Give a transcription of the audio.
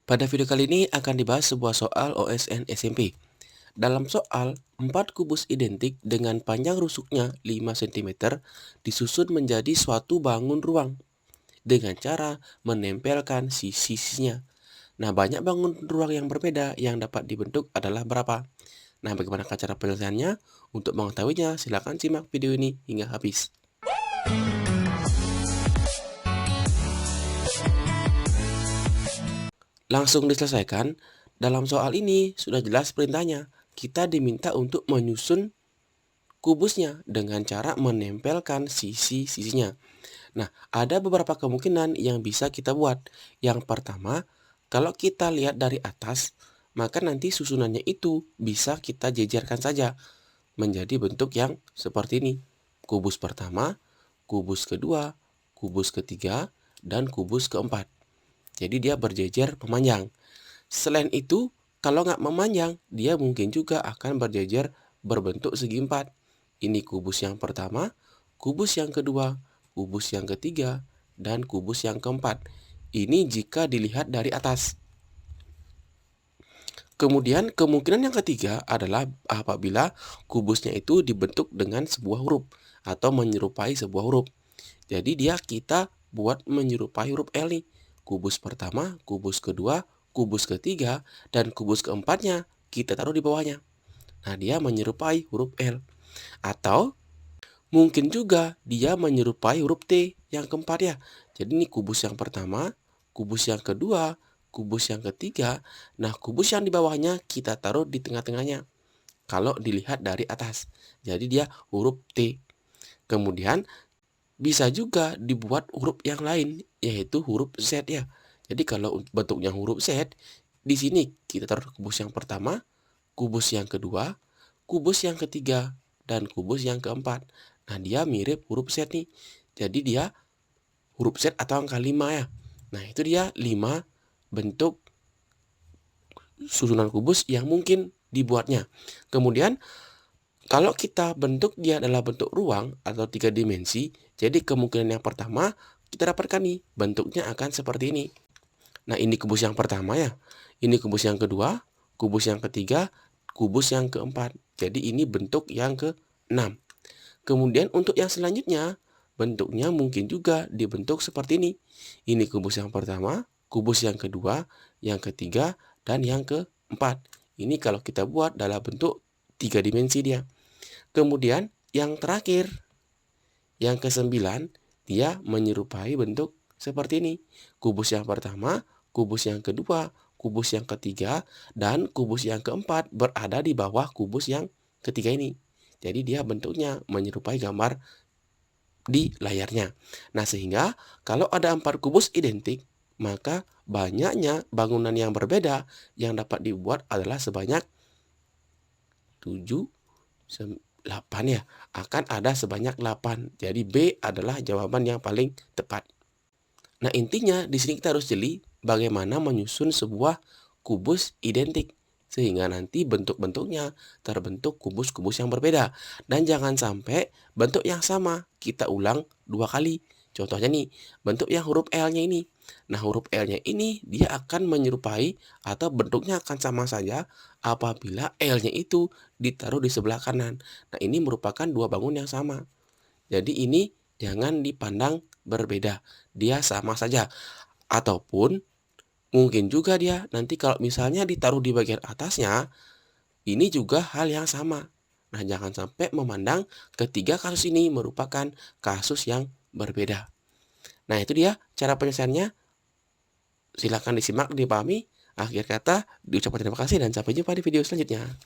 Pada video kali ini akan dibahas sebuah soal OSN SMP. Dalam soal, 4 kubus identik dengan panjang rusuknya 5 cm disusun menjadi suatu bangun ruang dengan cara menempelkan sisi-sisinya. Nah, banyak bangun ruang yang berbeda yang dapat dibentuk adalah berapa? Nah, bagaimana cara penyelesaiannya? Untuk mengetahuinya, silakan simak video ini hingga habis. Langsung diselesaikan. Dalam soal ini sudah jelas perintahnya. Kita diminta untuk menyusun kubusnya dengan cara menempelkan sisi-sisinya. Nah, ada beberapa kemungkinan yang bisa kita buat. Yang pertama, kalau kita lihat dari atas, maka nanti susunannya itu bisa kita jejerkan saja menjadi bentuk yang seperti ini. Kubus pertama, kubus kedua, kubus ketiga, dan kubus keempat. Jadi dia berjejer memanjang. Selain itu, kalau nggak memanjang, dia mungkin juga akan berjejer berbentuk segi empat. Ini kubus yang pertama, kubus yang kedua, kubus yang ketiga, dan kubus yang keempat. Ini jika dilihat dari atas. Kemudian kemungkinan yang ketiga adalah apabila kubusnya itu dibentuk dengan sebuah huruf atau menyerupai sebuah huruf. Jadi kita buat menyerupai huruf L nih. Kubus pertama, kubus kedua, kubus ketiga, dan kubus keempatnya kita taruh di bawahnya. Nah, dia menyerupai huruf L. Atau mungkin juga dia menyerupai huruf T yang keempat ya. Jadi ini kubus yang pertama, kubus yang kedua, kubus yang ketiga. Nah, kubus yang di bawahnya kita taruh di tengah-tengahnya. Kalau dilihat dari atas. Jadi dia huruf T. Kemudian bisa juga dibuat huruf yang lain, yaitu huruf Z ya. Jadi kalau bentuknya huruf Z, di sini kita taruh kubus yang pertama, kubus yang kedua, kubus yang ketiga, dan kubus yang keempat. Nah, dia mirip huruf Z nih. Jadi dia huruf Z atau angka 5 ya. Nah, itu dia 5 bentuk susunan kubus yang mungkin dibuatnya. Kemudian kalau kita bentuk dia adalah bentuk ruang atau 3 dimensi, jadi kemungkinan yang pertama kita dapatkan nih, bentuknya akan seperti ini. Nah, ini kubus yang pertama ya. Ini kubus yang kedua, kubus yang ketiga, kubus yang keempat. Jadi ini bentuk yang ke-6. Kemudian untuk yang selanjutnya, bentuknya mungkin juga dibentuk seperti ini. Ini kubus yang pertama, kubus yang kedua, yang ketiga, dan yang keempat. Ini kalau kita buat dalam bentuk 3 dimensi dia. Kemudian yang terakhir, yang ke-9, dia menyerupai bentuk seperti ini. Kubus yang pertama, kubus yang kedua, kubus yang ketiga, dan kubus yang keempat berada di bawah kubus yang ketiga ini. Jadi dia bentuknya menyerupai gambar di layarnya. Nah, sehingga kalau ada 4 kubus identik, maka banyaknya bangunan yang berbeda yang dapat dibuat adalah sebanyak 7, 8 ya, akan ada sebanyak 8. Jadi B adalah jawaban yang paling tepat. Nah, intinya di sini kita harus jeli bagaimana menyusun sebuah kubus identik sehingga nanti bentuk-bentuknya terbentuk kubus-kubus yang berbeda. Dan jangan sampai bentuk yang sama kita ulang 2 kali. Contohnya nih, bentuk yang huruf L-nya ini. Nah, huruf L-nya ini dia akan menyerupai atau bentuknya akan sama saja apabila L-nya itu ditaruh di sebelah kanan. Nah, ini merupakan 2 bangun yang sama. Jadi ini jangan dipandang berbeda. Dia sama saja. Ataupun mungkin juga dia nanti kalau misalnya ditaruh di bagian atasnya, ini juga hal yang sama. Nah, jangan sampai memandang ketiga kasus ini merupakan kasus yang berbeda. Nah, itu dia cara penyelesaiannya. Silakan disimak, dipahami. Akhir kata, diucapkan terima kasih dan sampai jumpa di video selanjutnya.